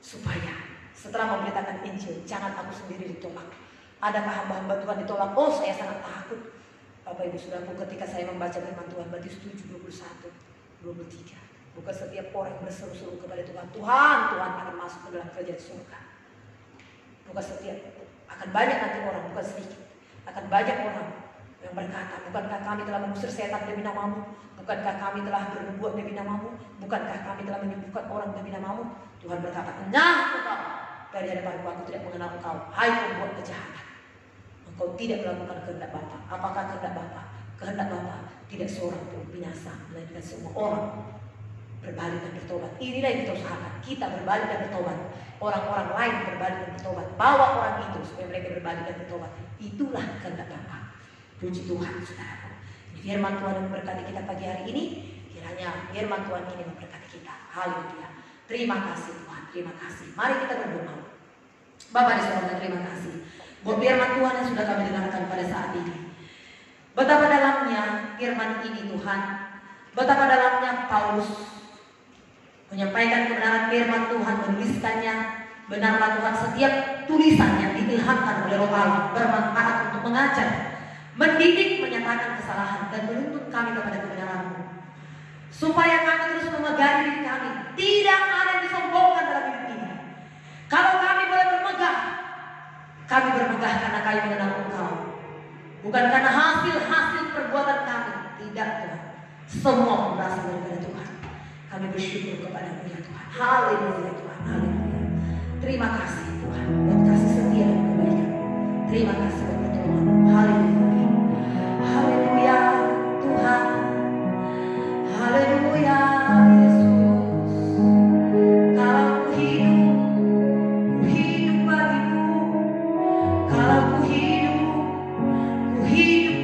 supaya setelah memberitakan Injil, jangan aku sendiri ditolak. Adakah hamba-hamba Tuhan ditolak? Oh, saya sangat takut. Bapak Ibu Saudaraku, ketika saya membaca firman Tuhan, Matius 7:21, 23. Bukan setiap orang berseru-seru kepada Tuhan, Tuhan akan masuk ke dalam kerajaan surga. Bukan setiap, akan banyak nanti orang, bukan sedikit. Akan banyak orang yang berkata, bukankah kami telah mengusir setan demi namamu? Bukankah kami telah bernubuat demi namamu? Bukankah kami telah menyembuhkan orang demi namamu? Tuhan berkata, enyah engkau dari hadapanku, aku tidak mengenal engkau, hai pembuat kejahatan. Engkau tidak melakukan kehendak Bapa. Apakah kehendak Bapa? Kehendak Bapa tidak seorang pun binasa, melainkan semua orang berbalik dan bertobat. Inilah yang kita usahakan. Kita berbalik dan bertobat. Orang-orang lain berbalik dan bertobat. Bawa orang itu supaya mereka berbalik dan bertobat. Itulah kehendak Bapa. Puji Tuhan, saudara. Firman Tuhan yang memberkati kita pagi hari ini. Kiranya firman Tuhan ini memberkati kita. Haleluya. Terima kasih Tuhan. Terima kasih. Mari kita berdoa. Bapa di surga, terima kasih buat firman Tuhan yang sudah kami dengarkan pada saat ini. Betapa dalamnya firman ini Tuhan. Betapa dalamnya Paulus menyampaikan kebenaran firman Tuhan, menuliskannya. Benarlah Tuhan, setiap tulisan yang diilhamkan oleh Roh Allah bermanfaat untuk mengajar, mendidik, menyatakan kesalahan, dan menuntut kami kepada kebenaran-Mu, supaya kami terus memegang diri kami. Tidak ada yang disombongkan dalam hidup ini. Kalau kami boleh bermegah, kami bermegah karena kami mengenal Engkau, bukan karena hasil perbuatan kami. Tidak Tuhan, semua berasal dari Tuhan. Kami bersyukur kepada-Mu ya Tuhan. Haleluya Tuhan, haleluya. Terima kasih Tuhan buat kasih setia dan kebaikan. Terima kasih buat pertolongan. Haleluya, haleluya Tuhan, haleluya Yesus. Kalau ku hidup bagimu. Kalau ku hidup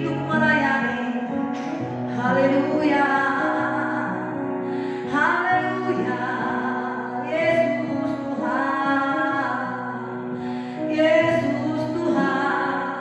untuk melayani. Haleluya, haleluya Yesus Tuhan, Yesus Tuhan.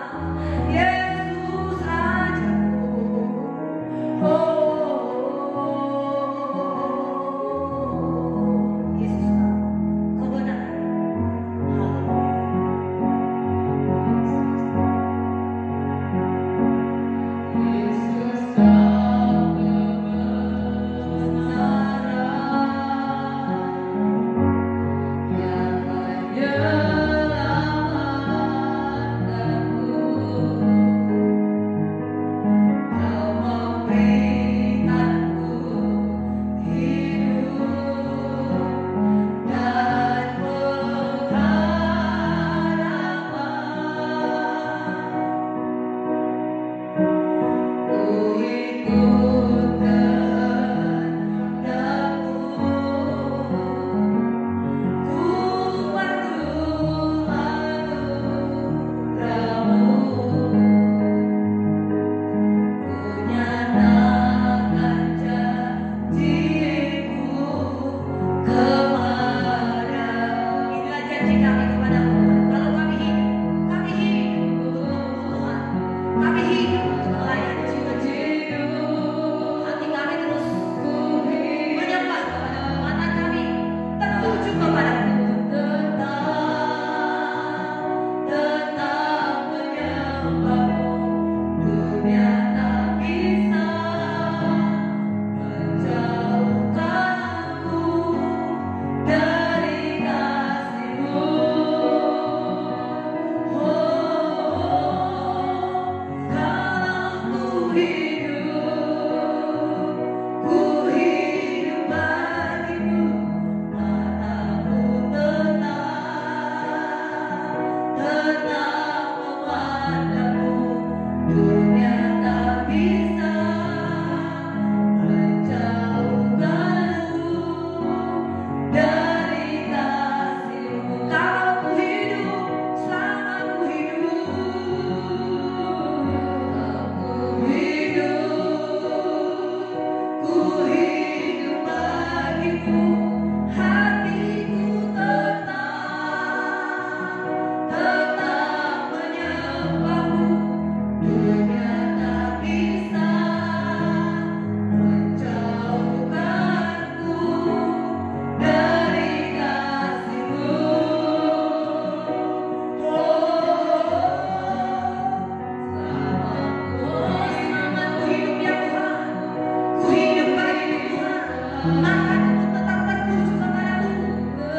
akan tetap tertuju kepadamu,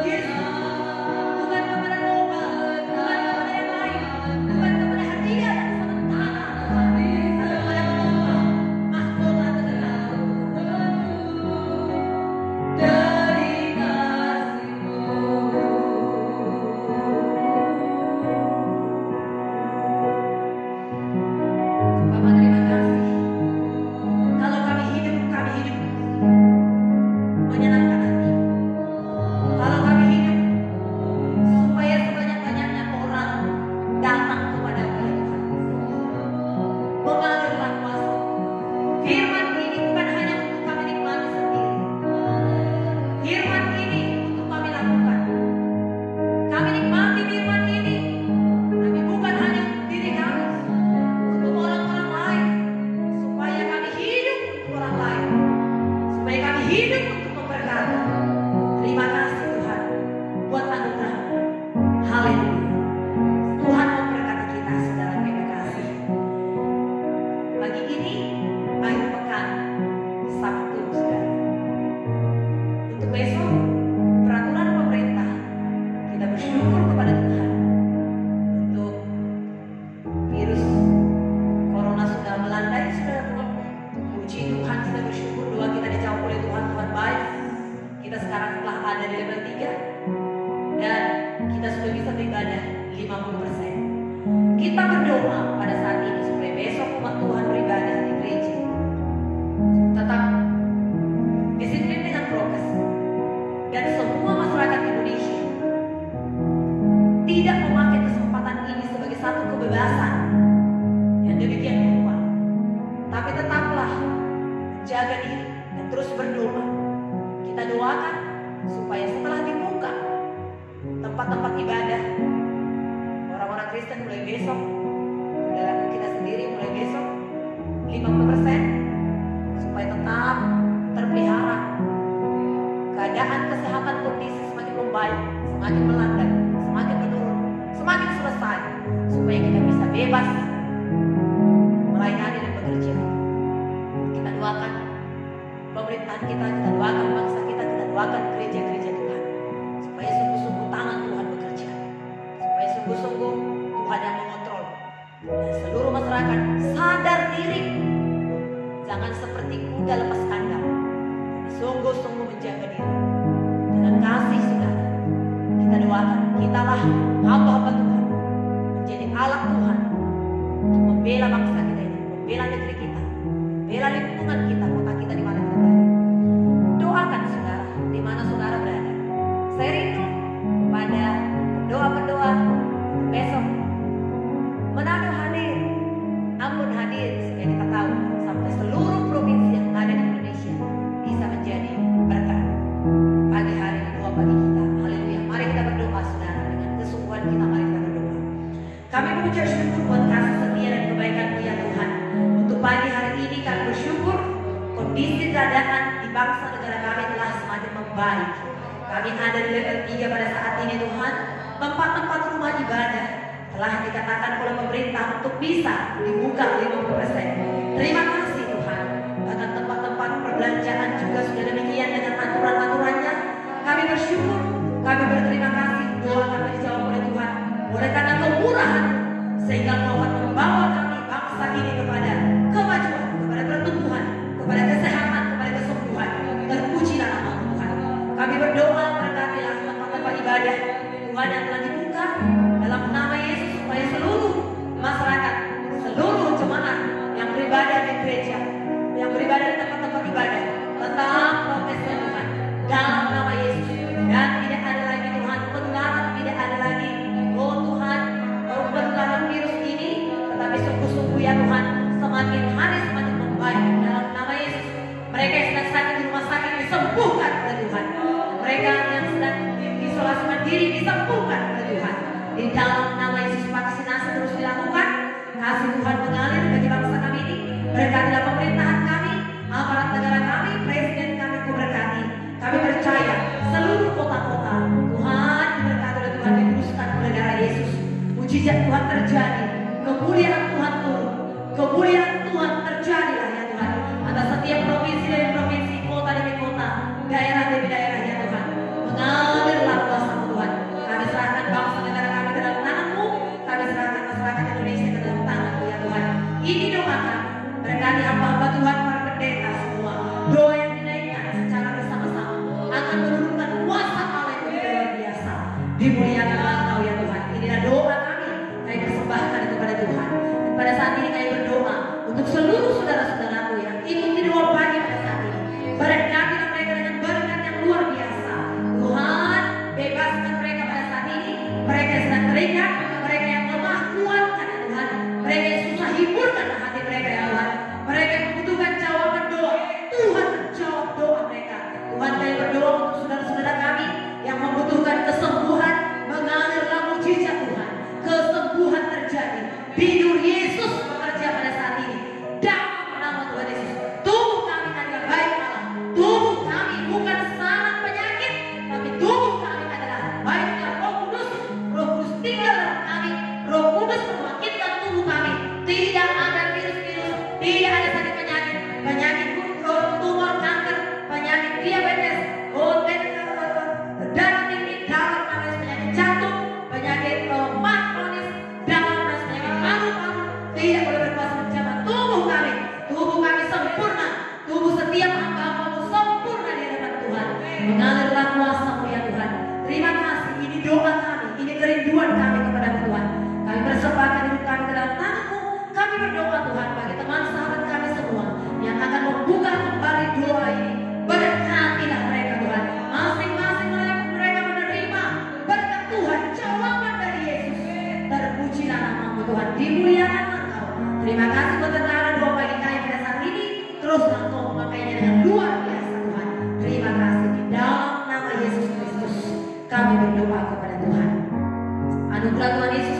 Yesus. Bukan kepada lomba, bukan kepada yang lain, bukan kepada hadiah yang sementara, tapi kepada Bapa, mahkota terkenal. Dari kasih-Mu. Bapa, terima kasih. Kalau kami hidup menyenangkan hati. Kalau kami hidup supaya sebanyak-banyaknya orang datang kepada Tuhan, mengalirlah kuasa. Firman ini bukan hanya untuk kami nikmati sendiri. Firman ini untuk kami lakukan. Kami nikmati firman ini, tapi bukan hanya untuk diri kami, untuk orang-orang lain, supaya kami hidup untuk orang lain, supaya kami hidup untuk memberkati. Terima kasih Tuhan buat anugerah-Mu. Haleluya. Tuhan memberkati kita, saudara yang kasih. Pagi ini akhir pekan Sabtu, saudara. Untuk besok peraturan pemerintah, kita bersyukur kepada Tuhan untuk virus corona sudah melandai, saudara. Puji Tuhan, kita bersyukur, doa kita dijawab oleh Tuhan. Tuhan baik. Kita sekarang telah ada di level 3 dan kita sudah bisa beribadah 50%. Kita berdoa pada saat ini supaya besok umat Tuhan beribadah di gereja tetap disiplin dengan prokes, dan semua masyarakat Indonesia tidak memakai kesempatan ini sebagai satu kebebasan yang demikian luar, tapi tetaplah menjaga diri dan terus berdoa. Kita doakan supaya setelah dibuka tempat-tempat ibadah, orang-orang Kristen mulai besok, saudaraku kita sendiri mulai besok 50%, supaya tetap terpelihara. Keadaan kesehatan kondisi semakin membaik, semakin melandai, semakin menurun, semakin selesai, supaya kita bisa bebas melayani dan bekerja. Kita doakan pemerintahan kita doakan bangsa kita doakan gereja-gereja Tuhan, supaya sungguh-sungguh tangan Tuhan bekerja, supaya sungguh-sungguh Tuhan yang mengontrol, dan seluruh masyarakat sadar diri, jangan seperti kuda lepas kandang, sungguh-sungguh menjaga diri dengan kasih. Saudara, kita doakan, kitalah hamba-hamba Tuhan, menjadi alat Tuhan untuk membela bangsa kita ini, membela negeri kita, membela lingkungan kita, kota kita di mana kita berada. Doakan saudara, di mana saudara berada. Saya rindu kepada pendoa-pendoa besok. Manado hadir, Ambon hadir, supaya kita tahu sampai seluruh provinsi yang ada di Indonesia bisa menjadi berkat. Pagi hari doa bagi kita. Haleluya. Mari kita berdoa saudara, dengan kesungguhan kita mari kita berdoa. Kami mengucap syukur buat kasih setia dan kebaikan-Mu ya Tuhan. Untuk pagi hari ini kami bersyukur kondisi keadaan di bangsa negara kami telah semakin membaik. Kami ada di level 3 pada saat ini Tuhan. Tempat-tempat rumah ibadah telah dikatakan oleh pemerintah untuk bisa dibuka 50%. Terima kasih Tuhan. Bahkan tempat-tempat perbelanjaan juga sudah demikian dengan aturan-aturannya. Kami bersyukur, kami berterima kasih. Doa kami dijawab oleh Tuhan. Oleh karena kemurahan, sehingga Kau akan membawa kami bangsa ini kepada kemajuan, kepada pertumbuhan, kepada kesehatan, kepada kesembuhan. Terpujilah nama-Mu Tuhan. Kami berdoa berkatilah tempat-tempat ibadah Tuhan yang telah dibuka dalam nama Yesus, supaya seluruh masyarakat, seluruh jemaat yang beribadah di gereja, yang beribadah di tempat-tempat ibadah, tetap prokesnya Tuhan dalam nama Yesus. Dan tidak ada lagi Tuhan penularan, tidak ada lagi Tuhan penularan virus ini, tetapi sungguh-sungguh ya Tuhan, semakin hari semakin membaik dalam nama Yesus. Mereka yang sedang sakit di rumah sakit disembuhkan oleh Tuhan. Mereka yang sedang isolasi mandiri disembuhkan oleh Tuhan. Di dalam nama Yesus, vaksinasi terus dilakukan. Kasih Tuhan mengalir bagi bangsa kami ini. Berkatilah pemerintahan kami, aparat negara kami, presiden kami Kau berkati. Kami percaya seluruh kota-kota Tuhan diberkati oleh Tuhan, dikuduskan oleh darah Yesus. Mujizat Tuhan terjadi, kemuliaan Tuhan turun, kemuliaan Tuhan terjadilah ya Tuhan atas setiap provinsi demi provinsi, kota demi kota, daerah Dimuliakanlah Engkau ya Tuhan. Inilah doa kami persembahkan kepada Tuhan. Dan pada saat ini kami berdoa untuk seluruh saudara-saudaraku yang ikuti doa pagi pada saat ini. Berkatilah mereka dengan berkat yang luar biasa. Tuhan, bebaskan mereka pada saat ini. Mereka yang sedang terikat, mereka yang lemah, kuatkan ya Tuhan. Mereka yang susah, hiburkan hati mereka ya Tuhan. Mereka yang membutuhkan jawaban doa, Tuhan menjawab doa mereka. Tuhan, kami berdoa untuk saudara-saudara kami yang membutuhkan kesembuhan, mengalirlah mujizat Tuhan. Kesembuhan terjadi. Bidur Yesus bekerja pada saat ini. Dalam nama Tuhan Yesus, tubuh kami adalah baik Allah. Tubuh kami bukan sarang penyakit, tapi tubuh kami adalah baiknya Roh Kudus. Roh Kudus tinggal dalam kami. Roh Kudus membangkitkan tubuh kami. Tidak ada virus-virus, tidak ada sakit penyakit, penyakit tumor, kanker, penyakit diabetes, darah tinggi, dalam nama Yesus, penyakit jantung, penyakit mah kronis, dalam nama Yesus, penyakit paru-paru tidak boleh berkuasa menjabat tubuh kami. Tubuh kami sempurna, tubuh setiap hamba-Mu sempurna di hadapan Tuhan. Mengalirlah kuasa-Mu ya Tuhan. Terima kasih, ini doa kami, ini kerinduan kami kepada Tuhan. Kami persembahkan hidup kami ke dalam tangan-Mu. Kami berdoa Tuhan bagi teman sahabat kami semua yang akan membuka kembali doa ini. Berkatilah mereka Tuhan. Masing-masing mereka menerima berkat Tuhan, jawaban dari Yesus. Terpujilah nama-Mu Tuhan, dimuliakan Engkau. Terima kasih buat tentara doa bagi kami pada saat ini. Terus Engkau memakainya dengan luar biasa Tuhan. Terima kasih di dalam nama Yesus Kristus kami berdoa kepada Tuhan. Anugerah Tuhan Yesus